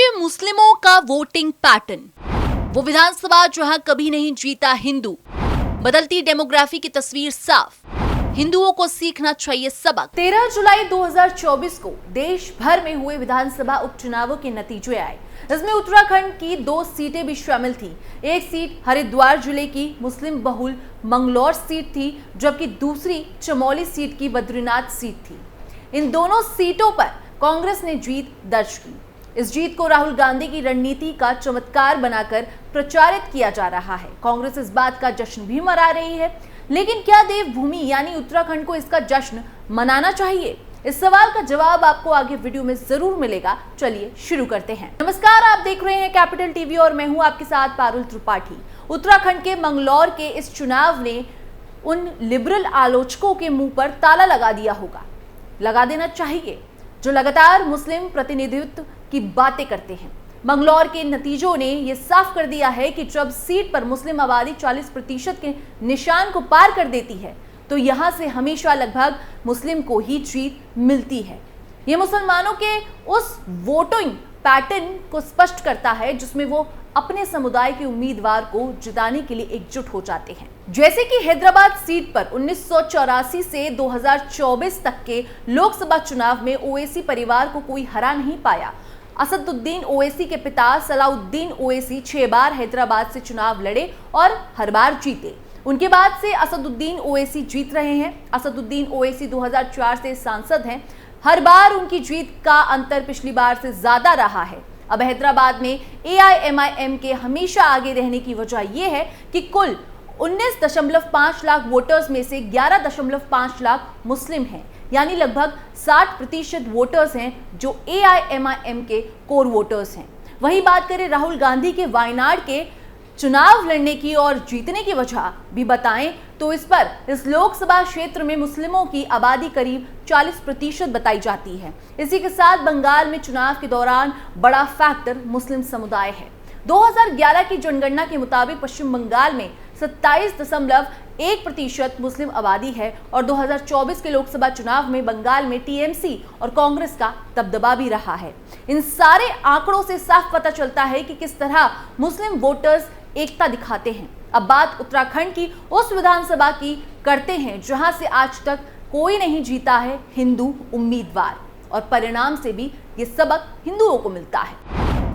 देखिए मुस्लिमों का वोटिंग पैटर्न, वो विधानसभा जहां कभी नहीं जीता हिंदू, बदलती डेमोग्राफी की तस्वीर साफ, हिंदुओं को सीखना चाहिए सबक। 13 जुलाई 2024 को देश भर में हुए विधानसभा उपचुनावों के नतीजे आए। इसमें उत्तराखंड की 2 सीटें भी शामिल थी। एक सीट हरिद्वार जिले की मुस्लिम बहुल मंगलौर सीट थी, जबकि दूसरी चमोली सीट की बद्रीनाथ सीट थी। इन दोनों सीटों पर कांग्रेस ने जीत दर्ज की। इस जीत को राहुल गांधी की रणनीति का चमत्कार बनाकर प्रचारित किया जा रहा है। कांग्रेस इस बात का जश्न भी मना रही है, लेकिन क्या देवभूमि यानी उत्तराखंड को इसका जश्न मनाना चाहिए? इस सवाल का जवाब आपको आगे वीडियो में जरूर मिलेगा। चलिए शुरू करते हैं। नमस्कार, आप देख रहे हैं कैपिटल टीवी और मैं हूं आपके साथ पारुल त्रिपाठी। उत्तराखंड के मंगलौर के इस चुनाव ने उन लिबरल आलोचकों के मुंह पर ताला लगा दिया होगा, लगा देना चाहिए, जो लगातार मुस्लिम प्रतिनिधित्व की बातें करते हैं। मंगलौर के नतीजों ने यह साफ कर दिया है कि जब सीट पर मुस्लिम आबादी 40% के निशान को पार कर देती है, तो यहां से हमेशा लगभग मुस्लिम को ही जीत मिलती है। यह मुसलमानों के उस वोटिंग पैटर्न को स्पष्ट करता है जिसमें वो अपने समुदाय के उम्मीदवार को जिताने के लिए एकजुट हो जाते हैं। जैसे कि हैदराबाद सीट पर 1984 से 2024 तक के लोकसभा चुनाव में ओवैसी परिवार को कोई हरा नहीं पाया। असदुद्दीन ओवैसी के पिता सलाउद्दीन ओवैसी 6 बार हैदराबाद से चुनाव लड़े और हर बार जीते। उनके बाद से असदुद्दीन ओवैसी जीत रहे हैं। असदुद्दीन ओवैसी 2004 से सांसद हैं। हर बार उनकी जीत का अंतर पिछली बार से ज्यादा रहा है। अब हैदराबाद में AIMIM के हमेशा आगे रहने की वजह यह है कि कुल 19.5 लाख वोटर्स में से 11.5 लाख मुस्लिम हैं, यानी लगभग 60% वोटर्स हैं जो AIMIM के कोर वोटर्स हैं। वही बात करें राहुल गांधी के वायनाड के चुनाव लड़ने की और जीतने की वजह भी बताएं तो इस लोकसभा क्षेत्र में मुस्लिमों की आबादी करीब 40% बताई जाती है। इसी के साथ बंगाल में चुनाव के दौरान बड़ा फैक्टर मुस्लिम समुदाय है। 2011 की जनगणना के मुताबिक पश्चिम बंगाल में 27.1% मुस्लिम आबादी है और 2024 के लोकसभा चुनाव में बंगाल में TMC और कांग्रेस का दबदबा भी रहा है। इन सारे आंकड़ों से साफ पता चलता है कि किस तरह मुस्लिम वोटर्स एकता दिखाते हैं। अब बात उत्तराखंड की उस विधानसभा की करते हैं जहां से आज तक कोई नहीं जीता है हिंदू उम्मीदवार, और परिणाम से भी ये सबक हिंदुओं को मिलता है।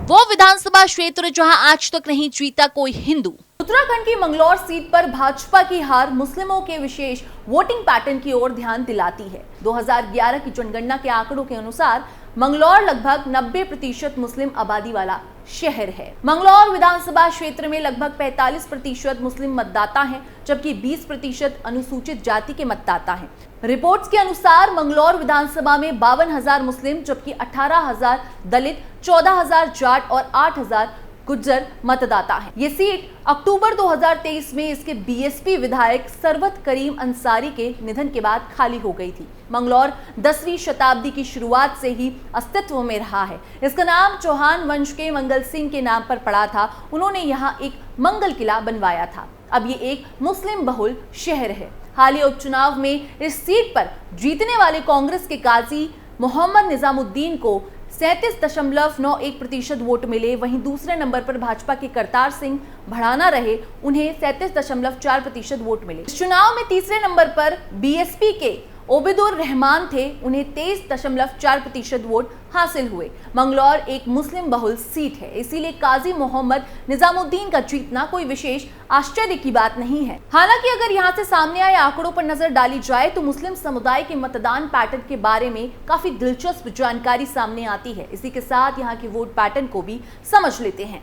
वो विधानसभा क्षेत्र जहां आज तक नहीं जीता कोई हिंदू। उत्तराखंड की मंगलौर सीट पर भाजपा की हार मुस्लिमों के विशेष वोटिंग पैटर्न की ओर ध्यान दिलाती है। 2011 की जनगणना के आंकड़ों के अनुसार मंगलौर लगभग 90% मुस्लिम आबादी वाला शहर है। मंगलौर विधानसभा क्षेत्र में लगभग 45% मुस्लिम मतदाता हैं, जबकि 20% अनुसूचित जाति के मतदाता हैं। रिपोर्ट्स के अनुसार मंगलौर विधानसभा में 52,000 मुस्लिम, जबकि 18,000 दलित, 14,000 जाट और 8,000 गुज्जर मतदाता हैं। ये सीट अक्टूबर 2023 में इसके BSP विधायक सरवत करीम अंसारी के निधन के बाद खाली हो गई थी। मंगलौर 10वीं शताब्दी की शुरुआत से ही अस्तित्व में रहा है। इसका नाम चौहान वंश के मंगल सिंह के नाम पर पड़ा था। उन्होंने यहाँ एक मंगल किला बनवाया था। अब ये एक मुस्लिम बहुल शहर है। हालिया उपचुनाव में इस सीट पर जीतने वाले कांग्रेस के काजी मोहम्मद निजामुद्दीन को 37.91% वोट मिले। वहीं दूसरे नंबर पर भाजपा के करतार सिंह भड़ाना रहे, उन्हें 37.4% वोट मिले। इस चुनाव में तीसरे नंबर पर BSP के ओबिदुर रहमान थे, उन्हें 23.4% वोट हासिल हुए। मंगलौर एक मुस्लिम बहुल सीट है, इसीलिए काजी मोहम्मद निजामुद्दीन का जीतना कोई विशेष आश्चर्य की बात नहीं है। हालांकि अगर यहां से सामने आए आंकड़ों पर नजर डाली जाए तो मुस्लिम समुदाय के मतदान पैटर्न के बारे में काफी दिलचस्प जानकारी सामने आती है। इसी के साथ यहाँ के वोट पैटर्न को भी समझ लेते हैं।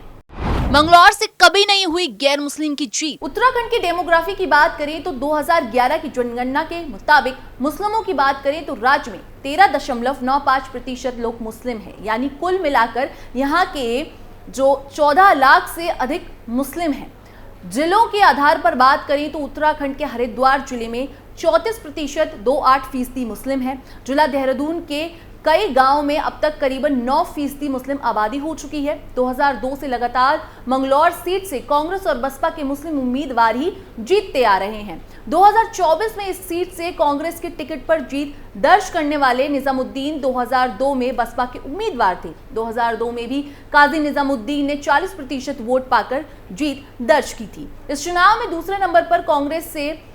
मंगलौर से कभी नहीं हुई गैर मुस्लिम की जीत। उत्तराखंड की डेमोग्राफी की बात करें तो 2011 की जनगणना के मुताबिक मुस्लिमों की बात करें तो राज्य में 13.95% लोग मुस्लिम हैं, यानी कुल मिलाकर यहाँ के जो 14 लाख से अधिक मुस्लिम हैं। जिलों के आधार पर बात करें तो उत्तराखंड के हरिद्वार जिले में 34.28% मुस्लिम हैं। जिला देहरादून के कई गांवों में अब तक करीबन 9% मुस्लिम आबादी हो चुकी है। 2002 से लगातार मंगलौर सीट से कांग्रेस और बसपा के मुस्लिम उम्मीदवार ही जीतते आ रहे हैं। 2024 में इस सीट से कांग्रेस के टिकट पर जीत दर्ज करने वाले निजामुद्दीन 2002 में बसपा के उम्मीदवार थे। 2002 में भी काजी निजामुद्दीन ने 40% वोट पाकर जीत दर्ज की थी। इस चुनाव में दूसरे नंबर पर कांग्रेस से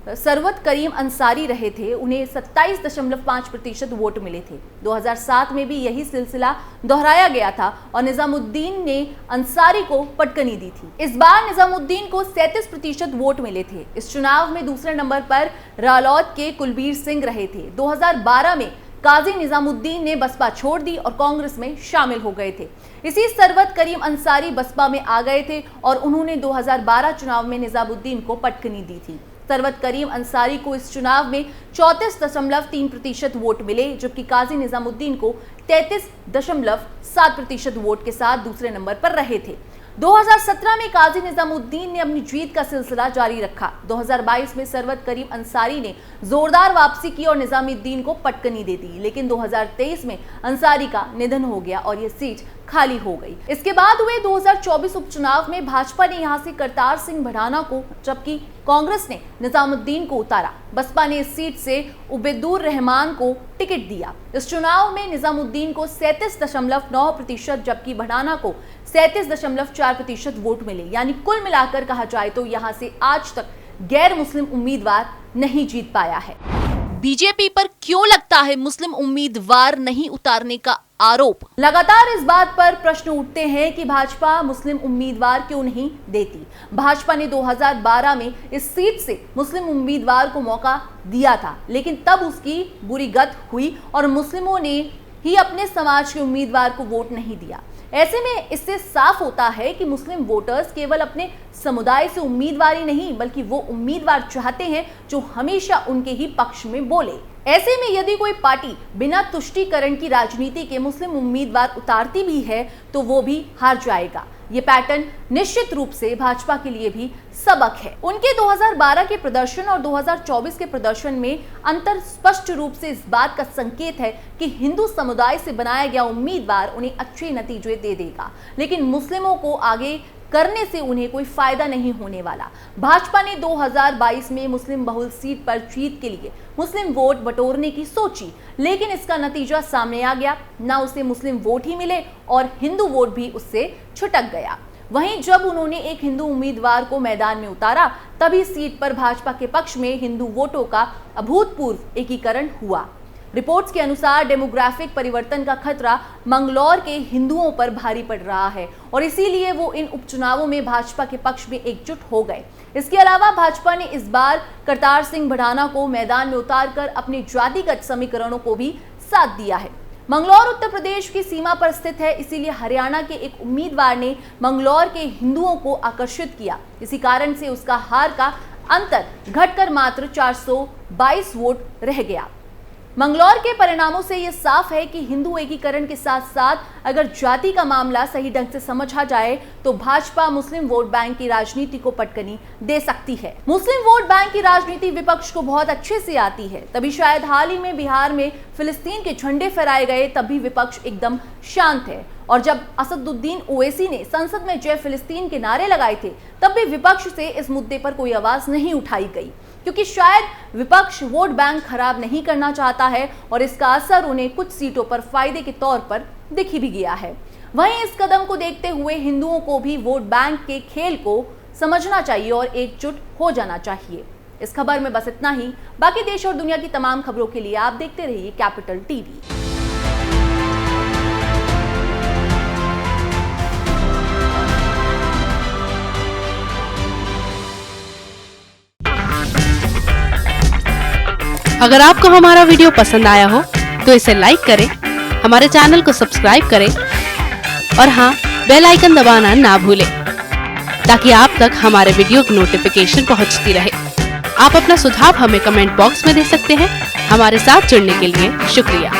सरवत करीम अंसारी रहे थे, उन्हें 27.5% वोट मिले थे। 2007 में भी यही सिलसिला दोहराया गया था और निजामुद्दीन ने अंसारी को पटकनी दी थी। इस बार निजामुद्दीन को 37% वोट मिले थे। इस चुनाव में दूसरे नंबर पर रालौद के कुलबीर सिंह रहे थे। 2012 में काजी निजामुद्दीन ने बसपा छोड़ दी और कांग्रेस में शामिल हो गए थे। इसी सरवत करीम अंसारी बसपा में आ गए थे और उन्होंने 2012 चुनाव में निजामुद्दीन को पटकनी दी थी। सरवत करीम अंसारी को इस चुनाव में 34.3% वोट मिले, जबकि काजी निजामुद्दीन को 33.7% वोट के साथ दूसरे नंबर पर रहे थे। 2017 में काजी निजामुद्दीन ने अपनी जीत का सिलसिला जारी रखा। 2022 में सरवत करीम अंसारी ने जोरदार वापसी की और निजामुद्दीन को पटकनी दे दी, लेकिन 2023 में अंसारी का निधन हो गया और यह सीट खाली हो गई। इसके बाद हुए 2024 उपचुनाव में भाजपा ने यहां से करतार सिंह भड़ाना को, जबकि कांग्रेस ने निजामुद्दीन को उतारा। बसपा ने इस सीट से उबैदुर रहमान को टिकट दिया। इस चुनाव में निजामुद्दीन को 37.9%, जबकि भड़ाना को 37.4% वोट मिले। यानी कुल मिलाकर कहा जाए तो यहां से आज तक गैर मुस्लिम उम्मीदवार नहीं जीत पाया है। बीजेपी पर क्यों लगता है मुस्लिम उम्मीदवार नहीं उतारने का आरोप? लगातार इस बात पर प्रश्न उठते हैं कि भाजपा मुस्लिम उम्मीदवार क्यों नहीं देती। भाजपा ने 2012 में इस सीट से मुस्लिम उम्मीदवार को मौका दिया था, लेकिन तब उसकी बुरी गत हुई और मुस्लिमों ने ही अपने समाज के उम्मीदवार को वोट नहीं दिया। ऐसे में इससे साफ होता है कि मुस्लिम वोटर्स केवल अपने समुदाय से उम्मीदवार ही नहीं, बल्कि वो उम्मीदवार चाहते हैं जो हमेशा उनके ही पक्ष में बोले। ऐसे में यदि कोई पार्टी बिना तुष्टीकरण की राजनीति के मुस्लिम उम्मीदवार उतारती भी है तो वो भी हार जाएगा। ये पैटर्न निश्चित रूप से भाजपा के लिए भी सबक है। उनके 2012 के प्रदर्शन और 2024 के प्रदर्शन में अंतर स्पष्ट रूप से इस बात का संकेत है कि हिंदू समुदाय से बनाया गया उम्मीदवार उन्हें अच्छे नतीजे दे देगा, लेकिन मुस्लिमों को आगे करने से उन्हें कोई फायदा नहीं होने वाला। भाजपा ने 2022 में मुस्लिम बहुल सीट पर जीत के लिए मुस्लिम वोट बटोरने की सोची, लेकिन इसका नतीजा सामने आ गया। ना उसे मुस्लिम वोट ही मिले और हिंदू वोट भी उससे छिटक गया। वहीं जब उन्होंने एक हिंदू उम्मीदवार को मैदान में उतारा, तभी सीट पर भाजपा के पक्ष में हिंदू वोटों का अभूतपूर्व एकीकरण हुआ। रिपोर्ट्स के अनुसार डेमोग्राफिक परिवर्तन का खतरा मंगलौर के हिंदुओं पर भारी पड़ रहा है और इसीलिए वो इन उपचुनावों में भाजपा के पक्ष में एकजुट हो गए। इसके अलावा भाजपा ने इस बार करतार सिंह भड़ाना को मैदान में उतारकर अपने जातिगत समीकरणों को भी साथ दिया है। मंगलौर उत्तर प्रदेश की सीमा पर स्थित है, इसीलिए हरियाणा के एक उम्मीदवार ने मंगलौर के हिंदुओं को आकर्षित किया। इसी कारण से उसका हार का अंतर घटकर मात्र 422 वोट रह गया। मंगलौर के परिणामों से यह साफ है कि हिंदू एकीकरण के साथ साथ अगर जाति का मामला सही ढंग से समझा जाए तो भाजपा मुस्लिम वोट बैंक की राजनीति को पटकनी दे सकती है। मुस्लिम वोट बैंक की राजनीति विपक्ष को बहुत अच्छे से आती है, तभी शायद हाल ही में बिहार में फिलिस्तीन के झंडे फहराए गए, तब भी विपक्ष एकदम शांत है। और जब असदुद्दीन ओवैसी ने संसद में जय फिलिस्तीन के नारे लगाए थे, तब भी विपक्ष से इस मुद्दे पर कोई आवाज नहीं उठाई गई, क्योंकि शायद विपक्ष वोट बैंक खराब नहीं करना चाहता है और इसका असर उन्हें कुछ सीटों पर फायदे के तौर पर दिख भी गया है। वहीं इस कदम को देखते हुए हिंदुओं को भी वोट बैंक के खेल को समझना चाहिए और एकजुट हो जाना चाहिए। इस खबर में बस इतना ही। बाकी देश और दुनिया की तमाम खबरों के लिए आप देखते रहिए कैपिटल टीवी। अगर आपको हमारा वीडियो पसंद आया हो तो इसे लाइक करें, हमारे चैनल को सब्सक्राइब करें और हाँ, बेल आइकन दबाना ना भूलें ताकि आप तक हमारे वीडियो की नोटिफिकेशन पहुंचती रहे। आप अपना सुझाव हमें कमेंट बॉक्स में दे सकते हैं। हमारे साथ जुड़ने के लिए शुक्रिया।